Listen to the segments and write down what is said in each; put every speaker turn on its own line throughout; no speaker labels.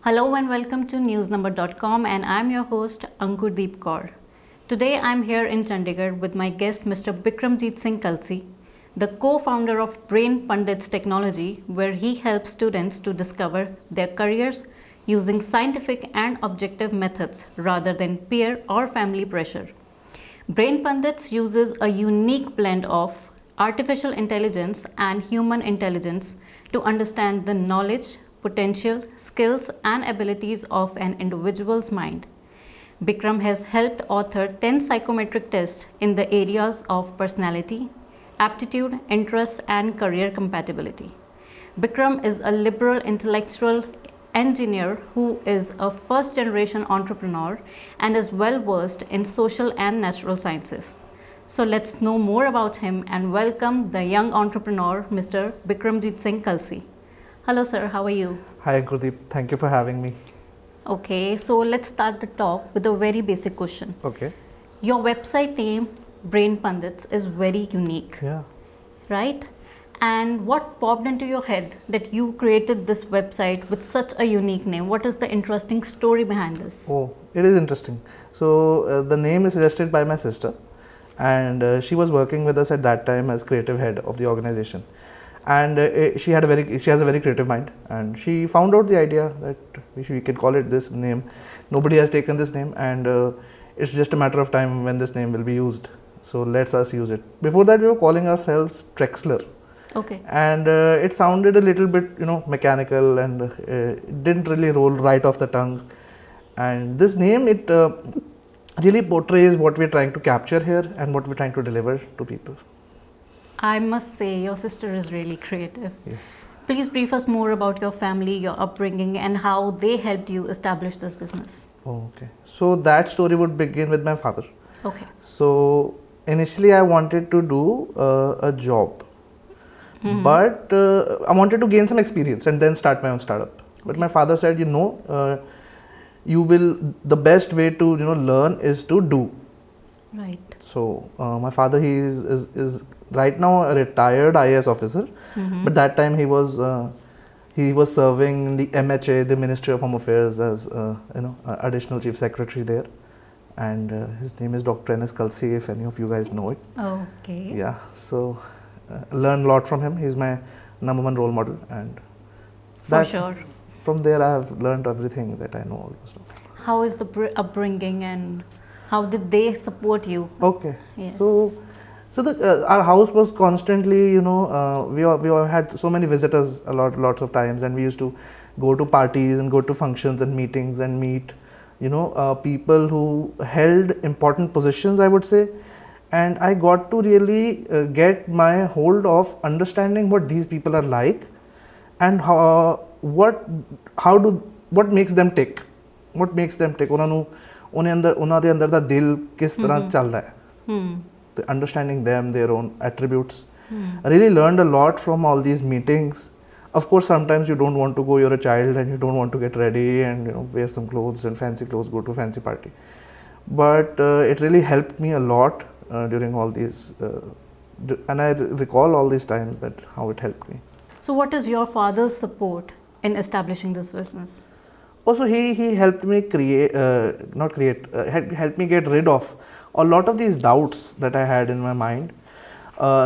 Hello and welcome to newsnumber.com, and I'm your host Ankurdeep Kaur. Today I'm here in Chandigarh with my guest Mr. Bikramjeet Singh Kalsi, the co-founder of BrainPundits technology, where he helps students to discover their careers using scientific and objective methods rather than peer or family pressure. BrainPundits uses a unique blend of artificial intelligence and human intelligence to understand the knowledge, potential, skills, and abilities of an individual's mind. Bikram has helped author 10 psychometric tests in the areas of personality, aptitude, interests, and career compatibility. Bikram is a liberal intellectual engineer who is a first generation entrepreneur and is well versed in social and natural sciences. So let's know more about him and welcome the young entrepreneur, Mr. Bikramjeet Singh Kalsi. Hello sir, how are you?
Hi Gurdeep, thank you for having me.
Okay, so let's start the talk with a very basic question.
Okay.
Your website name, BrainPundits, is very unique.
Yeah.
Right? And what popped into your head that you created this website with such a unique name? What is the interesting story behind this?
Oh, it is interesting. So the name is suggested by my sister, and she was working with us at that time as creative head of the organization. And she has a very creative mind, and she found out the idea that we can call it this name. Nobody has taken this name, and it's just a matter of time when this name will be used. So let's us use it. Before that, we were calling ourselves Trexler.
Okay.
And it sounded a little bit, mechanical, and it didn't really roll right off the tongue. And this name, it really portrays what we're trying to capture here and what we're trying to deliver to people.
I must say, your sister is really creative.
Yes.
Please brief us more about your family, your upbringing, and how they helped you establish this business.
Oh, okay. So that story would begin with my father.
Okay.
So initially, I wanted to do a job. But I wanted to gain some experience and then start my own startup. But my father said, the best way to learn is to do.
Right.
So my father, he is right now a retired IAS officer, but that time he was serving in the MHA, the Ministry of Home Affairs, as additional chief secretary there, and his name is Dr. N.S. Kalsi, if any of you guys know it.
Okay.
Yeah. So. Learned a lot from him. He's my #1 role model, and
for sure.
From there, I have learned everything that I know. Almost.
How is the upbringing, and how did they support you?
Okay.
Yes.
So our house was constantly, we all had so many visitors lots of times, and we used to go to parties and go to functions and meetings and meet, people who held important positions, I would say. And I got to really get my hold of understanding what these people are like, and what makes them tick, ਉਹਨਾਂ ਦੇ ਅੰਦਰ ਦਾ ਦਿਲ ਕਿਸ ਤਰ੍ਹਾਂ ਚੱਲਦਾ ਹੈ. Understanding them, their own attributes. I really learned a lot from all these meetings. Of course, sometimes you don't want to go, you're a child and you don't want to get ready and wear some clothes and fancy clothes, go to a fancy party. But it really helped me a lot during all these, and I recall all these times that how it helped me.
So what is your father's support in establishing this business?
Also, he helped me helped me get rid of a lot of these doubts that I had in my mind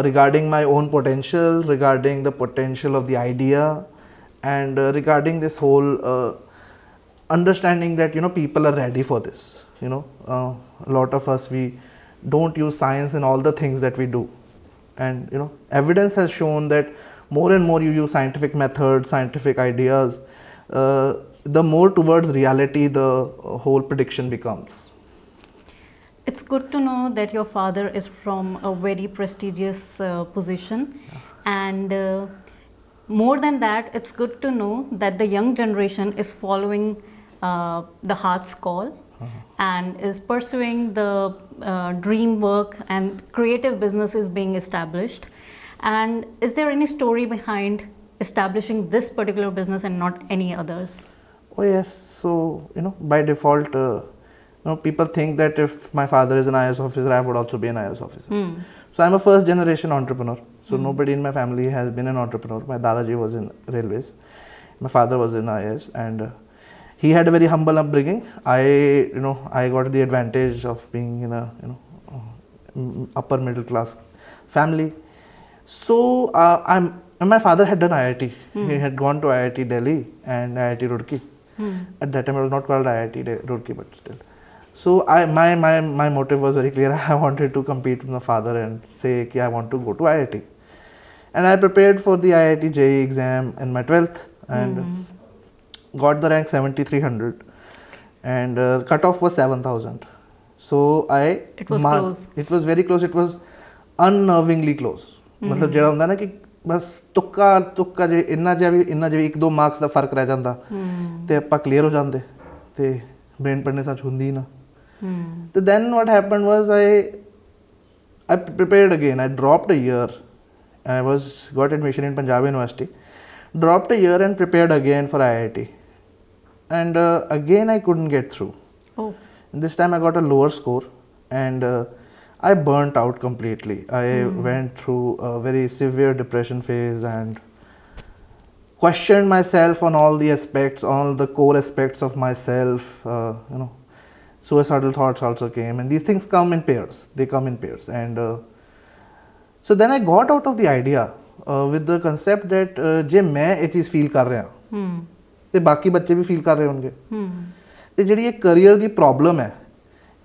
regarding my own potential, regarding the potential of the idea, and regarding this whole understanding that people are ready for this. A lot of us, we don't use science in all the things that we do, and evidence has shown that more and more you use scientific methods, scientific ideas, the more towards reality the whole prediction becomes.
It's good to know that your father is from a very prestigious position, and more than that, it's good to know that the young generation is following the heart's call and is pursuing the dream work, and creative business is being established. And is there any story behind establishing this particular business and not any others?
Oh yes, so by default people think that if my father is an IAS officer, I would also be an IAS officer. So I'm a first generation entrepreneur. So nobody in my family has been an entrepreneur. My dadaji was in railways, my father was in IAS, and he had a very humble upbringing. I got the advantage of being in a upper middle class family. So and my father had done IIT. He had gone to IIT Delhi and IIT Roorkee. At that time it was not called IIT Roorkee, but still. So my motive was very clear. I wanted to compete with my father and say I want to go to IIT. And I prepared for the IIT JEE exam in my 12th and got the rank 7300, and cutoff was 7000. So
it was close.
It was very close. It was unnervingly close. मतलब ਜਿਹੜਾ ਹੁੰਦਾ ਨਾ ਕਿ ਬਸ ਤੁੱਕਾ ਜੇ ਇੰਨਾ ਜਿਹਾ ਵੀ 1-2 marks ਦਾ ਫਰਕ ਰਹਿ ਜਾਂਦਾ ਤੇ ਆਪਾਂ ਕਲੀਅਰ ਹੋ ਜਾਂਦੇ ਤੇ ਬ੍ਰੇਨ ਪੜ੍ਹਨੇ ਸੱਚ ਹੁੰਦੀ ਨਾ ਤੇ then what happened was I prepared again. I dropped a year. I got admission in Punjab University, dropped a year and prepared again for IIT, and again I couldn't get through.
Oh.
And this time I got a lower score, and I burnt out completely. I went through a very severe depression phase and questioned myself on all the aspects, all the core aspects of myself. Suicidal thoughts also came, and these things come in pairs. They come in pairs, and so then I got out of the idea with the concept that ਜੇ ਮੈਂ ਇਹ ਚੀਜ਼ feel ਕਰ ਰਿਹਾ ਤੇ ਬਾਕੀ ਬੱਚੇ ਵੀ feel ਕਰ ਰਹੇ ਹੋਣਗੇ ਤੇ ਜਿਹੜੀ ਇਹ ਕੈਰੀਅਰ ਦੀ ਪ੍ਰੋਬਲਮ ਹੈ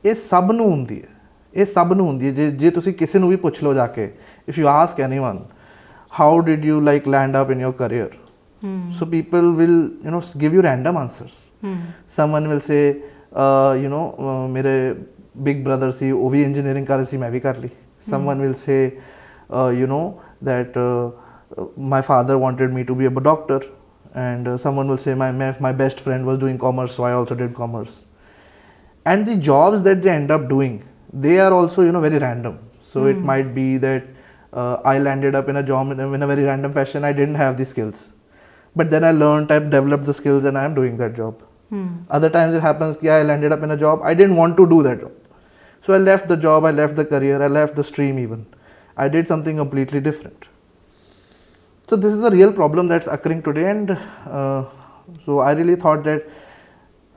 ਇਹ ਸਭ ਨੂੰ ਹੁੰਦੀ ਹੈ ਜੇ ਤੁਸੀਂ ਕਿਸੇ ਨੂੰ ਵੀ ਪੁੱਛ ਲਓ ਜਾ ਕੇ if you ask anyone how did you like land up in your career, so people will give you random answers. Someone will say ਮੇਰੇ big brother ਸੀ ਉਹ ਵੀ engineering ਕਰ ਰਹੇ ਸੀ ਮੈਂ ਵੀ ਕਰ ਲਈ. Someone will say that my father wanted me to be a doctor, and someone will say my best friend was doing commerce, so I also did commerce. And the jobs that they end up doing, they are also very random. So it might be that I landed up in a job in a very random fashion. I didn't have the skills, but then I learned, I developed the skills, and I am doing that job. Other times it happens I landed up in a job I didn't want to do that job, so I left the job, I left the career, I left the stream, even I did something completely different. So this is a real problem that's occurring today, and so I really thought that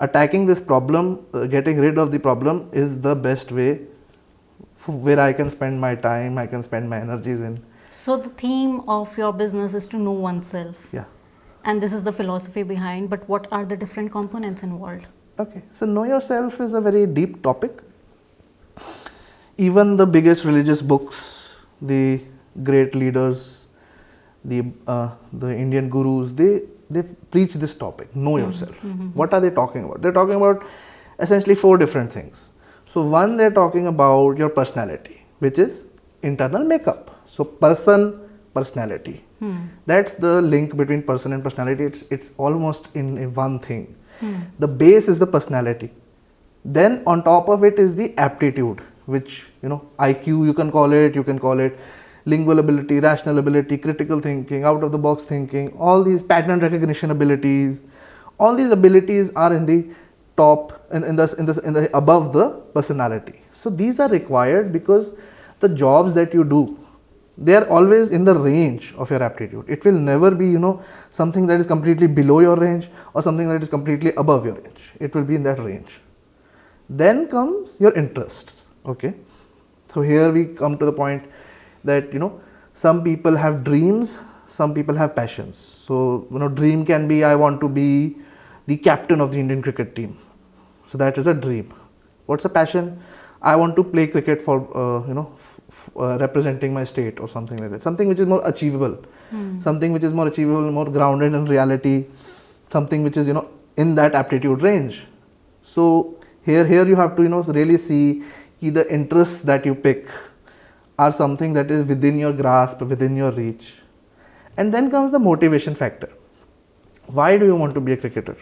attacking this problem, getting rid of the problem, is the best way where I can spend my time, I can spend my energies in.
So the theme of your business is to know oneself.
Yeah.
And this is the philosophy behind, but what are the different components involved?
Okay, so know yourself is a very deep topic. Even the biggest religious books, the great leaders, the Indian gurus, they preach this topic, know yourself. What are they talking about? They're talking about essentially 4 different things. So one, they're talking about your personality, which is internal makeup. So personality. That's the link between person and personality. It's almost in one thing. The base is the personality. Then on top of it is the aptitude, which IQ you can call it lingual ability, rational ability, critical thinking, out of the box thinking, all these pattern recognition abilities. All these abilities are in the top, in the above the personality. So these are required because the jobs that you do, they are always in the range of your aptitude. It will never be something that is completely below your range or something that is completely above your range. It will be in that range. Then comes your interests. Okay, so here we come to the point that some people have dreams, some people have passions. So dream can be I want to be the captain of the Indian cricket team. So that is a dream. What's a passion? I want to play cricket for representing my state or something like that. Something which is more achievable, something which is more achievable, more grounded in reality, something which is in that aptitude range. So here you have to really see the interests that you pick are something that is within your grasp, within your reach. And then comes the motivation factor. Why do you want to be a cricketer?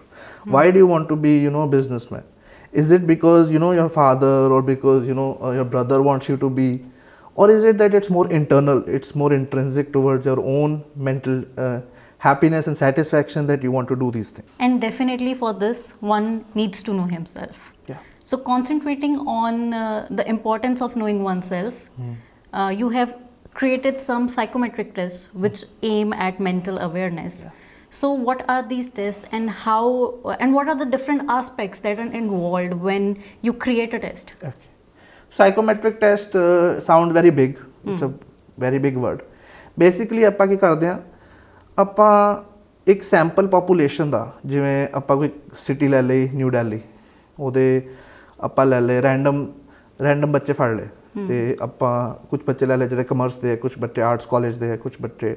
Why do you want to be a businessman? Is it because your father, or because your brother wants you to be, or is it that it's more internal, it's more intrinsic towards your own mental happiness and satisfaction that you want to do these things?
And definitely for this, one needs to know himself.
Yeah.
So concentrating on the importance of knowing oneself, you have created some psychometric tests which aim at mental awareness.
Yeah.
So what are these tests, and what are the different aspects that are involved when you create a test?
Okay. Psychometric test sound very big. It's a very big word. Basically ਆਪਾਂ ਕੀ ਕਰਦੇ ਹਾਂ, ਆਪਾਂ ਇੱਕ sample population ਦਾ, ਜਿਵੇਂ ਆਪਾਂ ਕੋਈ city ਲੈ ਲਈ ਨਿਊ ਦਿੱਲੀ, ਉਹਦੇ ਆਪਾਂ ਲੈ ਲਏ ਰੈਂਡਮ ਬੱਚੇ ਫੜ ਲਏ, ਤੇ ਆਪਾਂ ਕੁਝ ਬੱਚੇ ਲੈ ਲਏ ਜਿਹੜੇ ਕਮਰਸ ਦੇ, ਕੁਝ ਬੱਚੇ ਆਰਟਸ ਕਾਲਜ ਦੇ, ਕੁਝ ਬੱਚੇ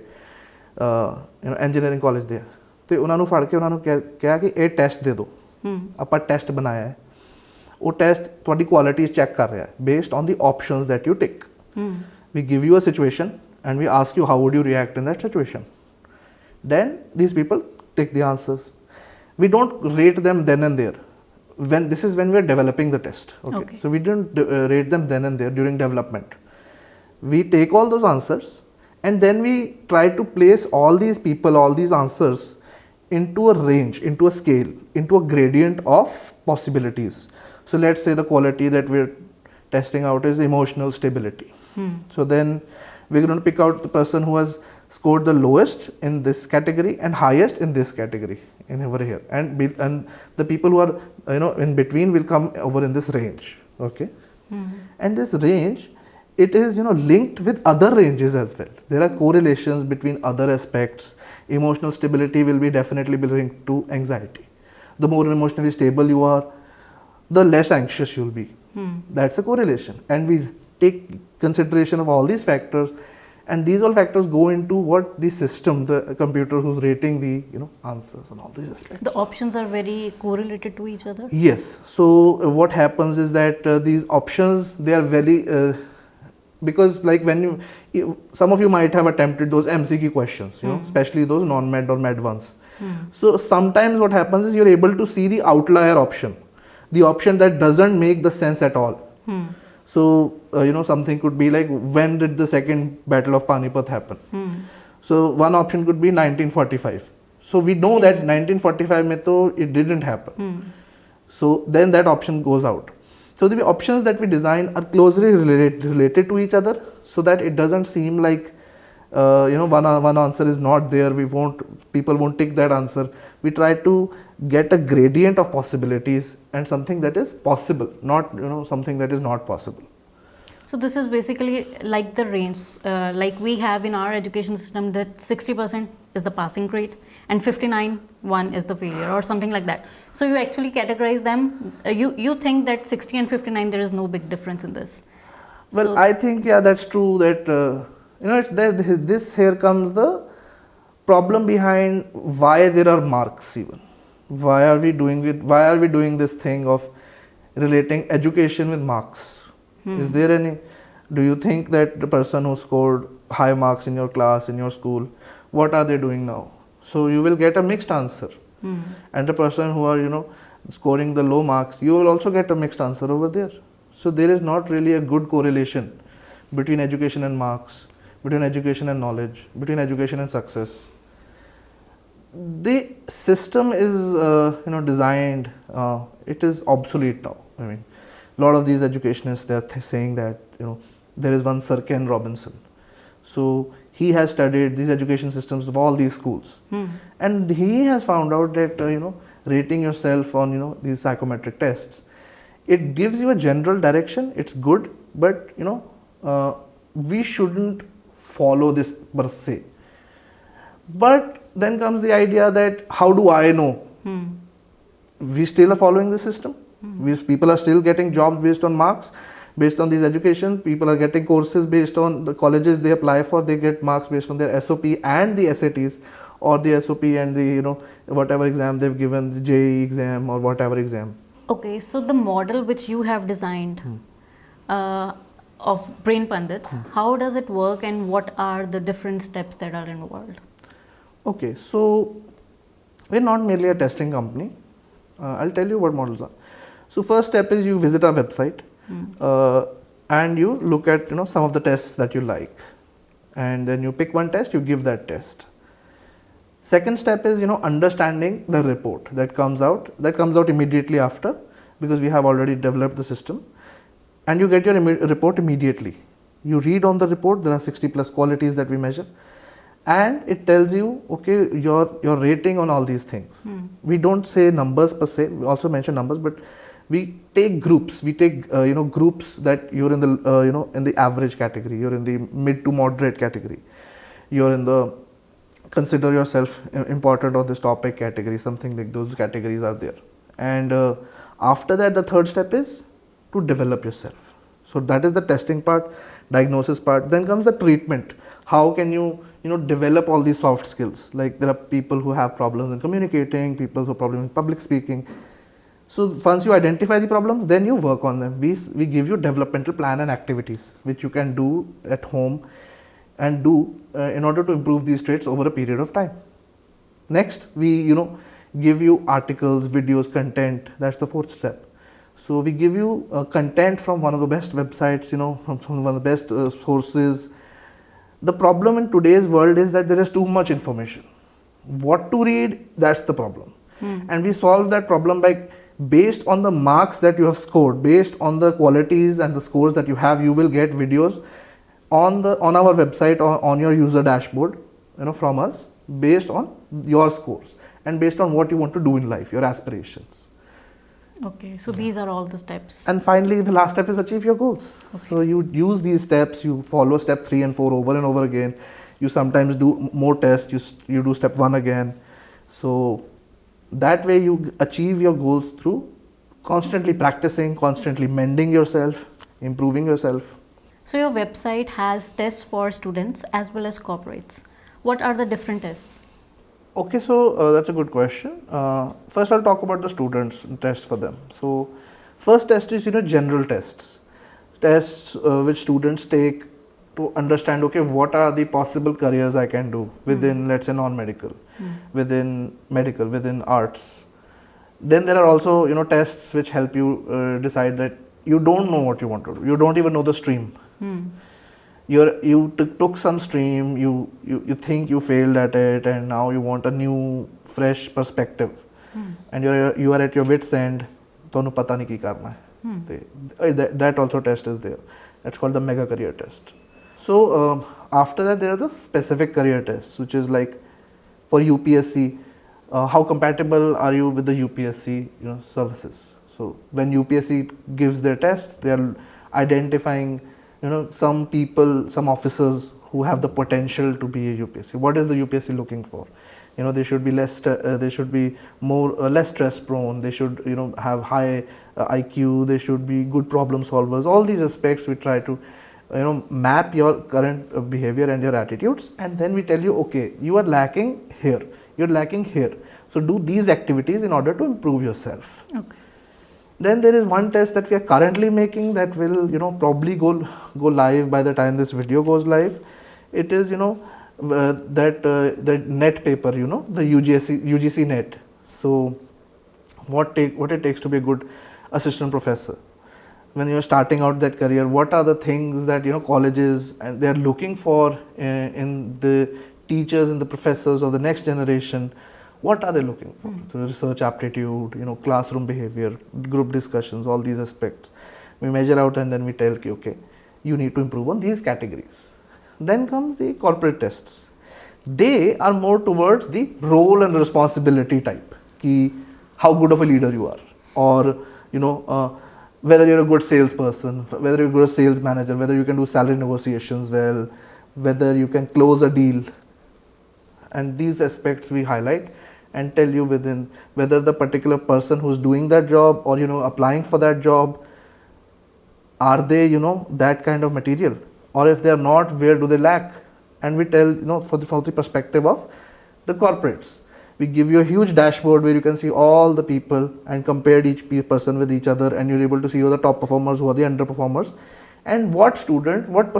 ਇੰਜੀਨੀਅਰਿੰਗ ਕਾਲਜ ਦੇ, ਤੇ ਉਹਨਾਂ ਨੂੰ ਫੜ ਕੇ ਉਹਨਾਂ ਨੂੰ ਕਿਹਾ ਕਿ ਇਹ ਟੈਸਟ ਦੇ ਦਿਓ। ਆਪਾਂ ਟੈਸਟ ਬਣਾਇਆ ਹੈ, ਉਹ ਟੈਸਟ ਤੁਹਾਡੀ ਕੁਆਲਿਟੀਜ਼ ਚੈੱਕ ਕਰ ਰਿਹਾ ਹੈ based on the options that you tick. We give you a situation and we ask you how would you react in that situation. Then these people take the answers. We don't rate them then and there. When we are developing the test. Okay. So we don't rate them then and there during development. We take all those answers and then we try to place all these people, all these answers into a range, into a scale, into a gradient of possibilities. So let's say the quality that we're testing out is emotional stability. So then we're going to pick out the person who has scored the lowest in this category and highest in this category in over here, and the people who are in between will come over in this range. Okay. And this range, it is linked with other ranges as well. There are correlations between other aspects. Emotional stability will be definitely be linked to anxiety. The more emotionally stable you are, the less anxious you'll be. That's a correlation, and we take consideration of all these factors, and these all factors go into what the system, the computer who's rating the answers and all these aspects.
The options are very correlated to each other?
Yes. So what happens is that these options, they are very because like when some of you might have attempted those MCQ questions, especially those non-med or med ones. So sometimes what happens is you're able to see the outlier option, the option that doesn't make the sense at all. So something could be like, when did the second battle of Panipat happen? So one option could be 1945. So we know that 1945 mein to it didn't happen. So then that option goes out. So the options that we design are closely related to each other, so that it doesn't seem like one answer is not there. People won't take that answer. We try to get a gradient of possibilities and something that is possible, not something that is not possible.
So this is basically like the range, like we have in our education system, that 60% is the passing grade and 59.1 is the failure, or something like that. So you actually categorize them. You think that 60 and 59, there is no big difference in this?
Well, so I think that's true. That it's this here comes the problem behind why there are marks even. Why are we doing it? Why are we doing this thing of relating education with marks? Is there any, do you think that the person who scored high marks in your class, in your school, what are they doing now? So you will get a mixed answer. And the person who are scoring the low marks, you will also get a mixed answer over there. So there is not really a good correlation between education and marks, between education and knowledge, between education and success. The system is designed, it is obsolete now. I mean, a lot of these educationists, they are saying that there is one Sir Ken Robinson. So he has studied these education systems of all these schools, and he has found out that rating yourself on these psychometric tests, it gives you a general direction. It's good, but we shouldn't follow this per se. But then comes the idea that how do I know? We still are following the system. People are still getting jobs based on marks, based on these education. People are getting courses based on the colleges they apply for. They get marks based on their SOP and the SATs, or the SOP and the whatever exam they've given, the JEE exam or whatever exam.
Okay, so the model which you have designed of BrainPundits, how does it work, and what are the different steps that are involved?
Okay, so we're not merely a testing company. I'll tell you what models are. So first step is you visit our website and you look at some of the tests that you like, and then you pick one test, you give that test. Second step is understanding the report that comes out. That comes out immediately after, because we have already developed the system, and you get your report immediately. You read on the report. There are 60 plus qualities that we measure, and it tells you, okay, your rating on all these things. We don't say numbers per se, we also mention numbers, but we take groups. We take groups that you're in the in the average category, you're in the mid to moderate category, you're in the consider yourself important on this topic category, something like those categories are there. And after that, the third step is to develop yourself. So that is the testing part, diagnosis part. Then comes the treatment. How can you develop all these soft skills? Like there are people who have problems in communicating, people who have problems in public speaking. So once you identify the problems, then you work on them. We give you developmental plan and activities which you can do at home and do in order to improve these traits over a period of time. Next, we give you articles, videos, content. That's the fourth step. So we give you content from one of the best websites, from one of the best sources. The problem in today's world is that there is too much information. What to read, that's the problem. And we solve that problem by, based on the marks that you have scored, based on the qualities and the scores that you have, you will get videos on our website or on your user dashboard, from us, based on your scores and based on what you want to do in life, your aspirations.
Okay, so these are all the steps.
And finally, the last step is achieve your goals. Okay. So you use these steps, you follow step 3 and 4 over and over again. You sometimes do more tests, you do step 1 again. So that way you achieve your goals through constantly practicing, constantly mending yourself, improving yourself.
So your website has tests for students as well as corporates. What are the different tests?
Okay, so that's a good question. First, I'll talk about the students' test for them. So first test is general tests which students take to understand, okay, what are the possible careers I can do within, let's say, non-medical, within medical, within arts. Then there are also tests which help you decide that you don't know what you want to do. You don't even know the stream. You took some stream, you think you failed at it, and now you want a new, fresh perspective, and you are at your wit's end. Tonu pata nahi ki karna hai. That also test is there. That's called the mega career test. So after that, there are the specific career tests, which is like for UPSC. How compatible are you with the UPSC services? So when UPSC gives their tests, they are identifying some people, some officers who have the potential to be a UPSC. What is the UPSC looking for? They should be less stress prone. They should have high IQ. They should be good problem solvers. All these aspects we try to map your current behavior and your attitudes, and then we tell you, okay, you are lacking here, you're lacking here, so do these activities in order to improve yourself. Okay. Then there is one test that we are currently making that will probably go live by the time this video goes live. It is that net paper, the UGC net. So what it takes to be a good assistant professor. When you're starting out that career, what are the things that colleges and they're looking for in the teachers and the professors of the next generation? What are they looking for? So research aptitude, classroom behavior, group discussions, all these aspects. We measure out and then we tell you, okay, you need to improve on these categories. Then comes the corporate tests. They are more towards the role and responsibility type. How good of a leader you are, or whether you're a good salesperson, whether you're a good sales manager, whether you can do salary negotiations well, whether you can close a deal. And these aspects we highlight and tell you within whether the particular person who's doing that job or applying for that job, are they that kind of material, or if they are not, where do they lack? And we tell from the perspective of the corporates. We give you a huge dashboard where you can see all the people and compare each person with each other, and you're able to see who are the top performers, who are the underperformers, and what student, what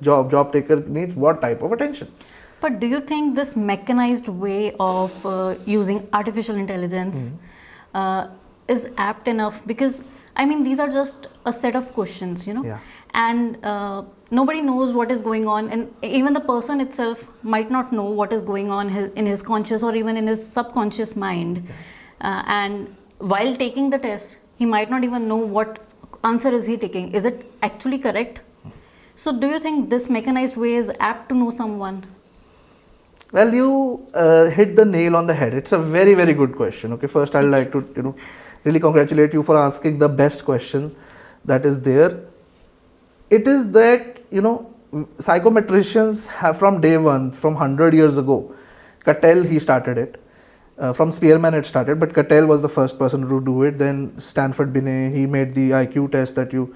job taker needs what type of attention.
But do you think this mechanized way of using artificial intelligence is apt enough? Because I mean, these are just a set of questions, and nobody knows what is going on, and even the person itself might not know what is going on in his conscious or even in his subconscious mind. And while taking the test, he might not even know what answer is he taking. Is it actually correct? So do you think this mechanized way is apt to know someone?
Well, you hit the nail on the head. It's a very, very good question. Okay, first I'd like to really congratulate you for asking the best question that is there. It is that psychometricians have from day one, from 100 years ago. Cattell, he started it. From Spearman it started, but Cattell was the first person to do it. Then Stanford Binet, he made the IQ test that you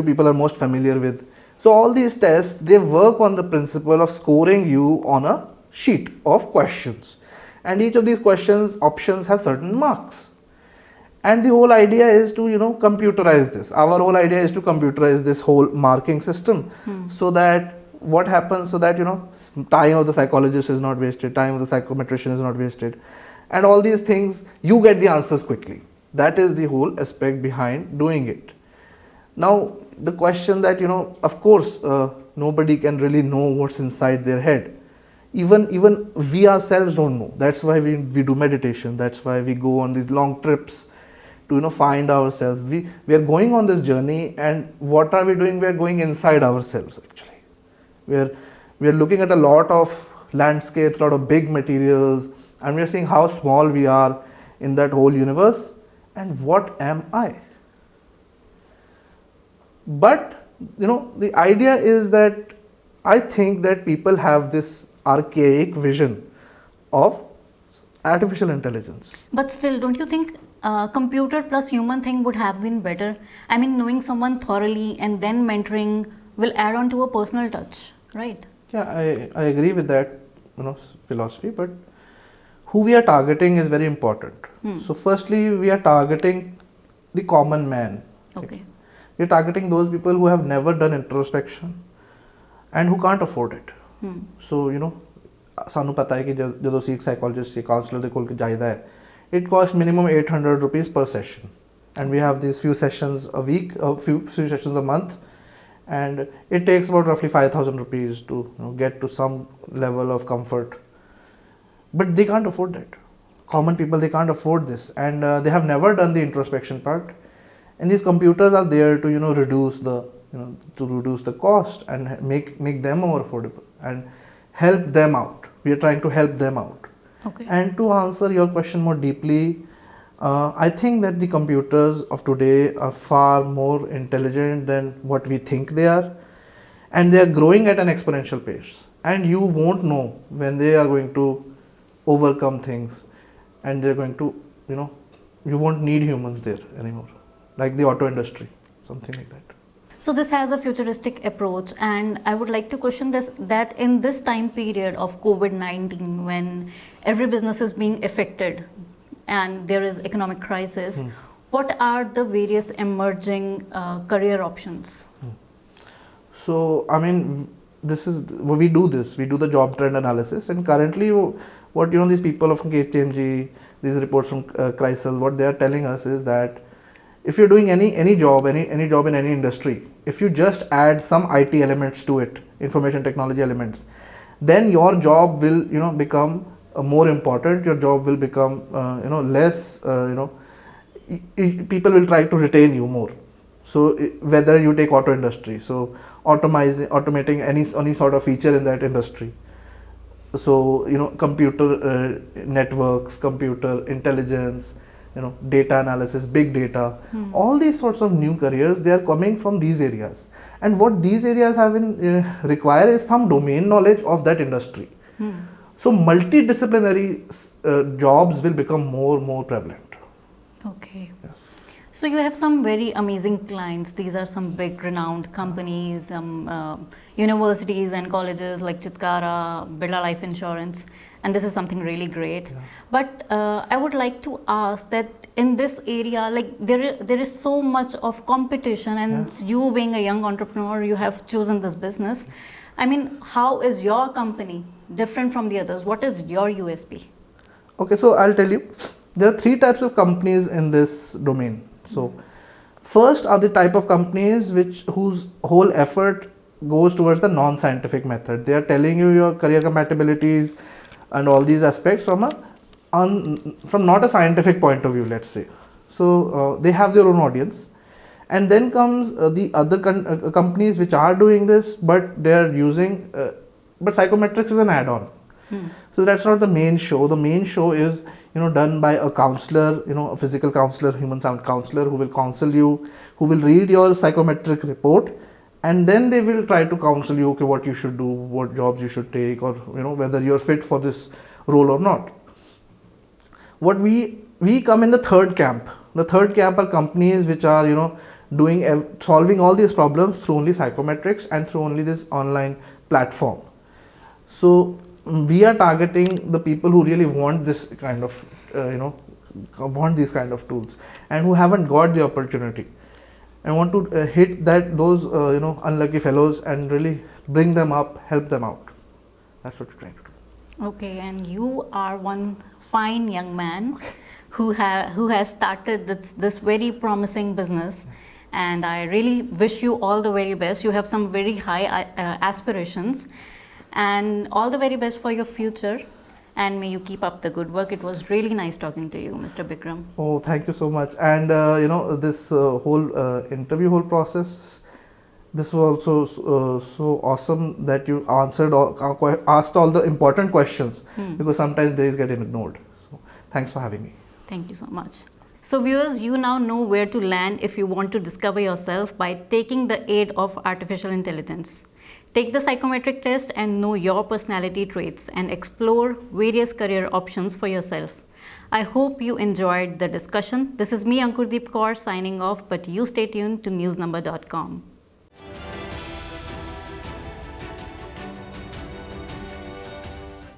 people are most familiar with. So all these tests, they work on the principle of scoring you on a sheet of questions, and each of these questions options have certain marks. And the whole idea is to computerize this. Our whole idea is to computerize this whole marking system, so that what happens, so that time of the psychologist is not wasted, time of the psychometrician is not wasted, and all these things, you get the answers quickly. That is the whole aspect behind doing it. Now the question that of course nobody can really know what's inside their head. Even we ourselves don't know. That's why we do meditation. That's why we go on these long trips to find ourselves. We are going on this journey, and what are we doing? We are going inside ourselves actually. We are looking at a lot of landscapes, a lot of big materials, and we are seeing how small we are in that whole universe. And what am I? But the idea is that I think that people have this archaic vision of artificial intelligence.
But still, don't you think computer plus human thing would have been better? I mean, knowing someone thoroughly and then mentoring will add on to a personal touch, right?
Yeah, I agree with that philosophy, but who we are targeting is very important. So firstly, we are targeting the common man.
Okay.
We are targeting those people who have never done introspection and who can't afford it. So ਸਾਨੂੰ ਪਤਾ ਹੈ ਕਿ ਜਦੋਂ ਅਸੀਂ ਇੱਕ psychologist ਜਾਂ councillor ਦੇ ਕੋਲ ਜਾਈਦਾ ਹੈ, it costs minimum 800 rupees per session, and we have these few sessions a week, few sessions a month, and it takes about roughly 5,000 rupees to get to some level of comfort. But they can't afford that. Common people, they can't afford this, and they have never done the introspection part. And these computers are there to reduce the cost and make them more affordable and help them out. We are trying to help them out.
Okay.
And to answer your question more deeply, I think that the computers of today are far more intelligent than what we think they are, and they are growing at an exponential pace. And you won't know when they are going to overcome things, and they're going to, you won't need humans there anymore, like the auto industry, something like that.
So this has a futuristic approach, and I would like to question this, that in this time period of COVID-19, when every business is being affected and there is economic crisis, what are the various emerging career options?
So, I mean, we do the job trend analysis, and currently what these people from KPMG, these reports from Chrysler, what they are telling us is that if you're doing any job in any industry, if you just add some IT elements to it, information technology elements, then your job will become more important. Your job will become less. People will try to retain you more. So whether you take auto industry, so automating any sort of feature in that industry. So computer networks, computer intelligence, data analysis, big data, all these sorts of new careers, they are coming from these areas. And what these areas require is some domain knowledge of that industry. So multidisciplinary jobs will become more prevalent.
Okay.
Yes.
So you have some very amazing clients. These are some big renowned companies, universities and colleges like Chitkara, Birla Life Insurance, and this is something really great.
Yeah.
But I would like to ask that in this area, like there is so much of competition, and you being a young entrepreneur, you have chosen this business. I mean, how is your company different from the others? What is your USP?
Okay, so I'll tell you, there are three types of companies in this domain. So first are the type of companies whose whole effort goes towards the non-scientific method. They are telling you your career compatibilities and all these aspects from not a scientific point of view, let's say. So they have their own audience, and then comes the other companies which are doing this, but they are using but Psychometrics is an add-on. So that's not the main show. The main show is, done by a counselor, a physical counselor, human sound counselor, who will counsel you, who will read your psychometric report, and then they will try to counsel you, okay, what you should do, what jobs you should take, or whether you're fit for this role or not. What we come in the third camp. The third camp are companies which are solving all these problems through only psychometrics and through only this online platform. So we are targeting the people who really want this kind of want these kind of tools and who haven't got the opportunity, and want to hit those unlucky fellows and really bring them up, help them out. That's what we're trying to do.
Okay, and you are one fine young man who has started this very promising business, and I really wish you all the very best. You have some very high aspirations, and all the very best for your future, and may you keep up the good work. It was really nice talking to you, Mr. Bikram.
Oh, thank you so much. And this whole interview, whole process, this was also so awesome that you asked all the important questions, because sometimes these get ignored. So thanks for having me.
Thank you so much. So viewers, you now know where to land if you want to discover yourself by taking the aid of artificial intelligence. Take the psychometric test and know your personality traits and explore various career options for yourself. I hope you enjoyed the discussion. This is me, Ankurdeep Kaur, signing off, but you stay tuned to newsnumber.com.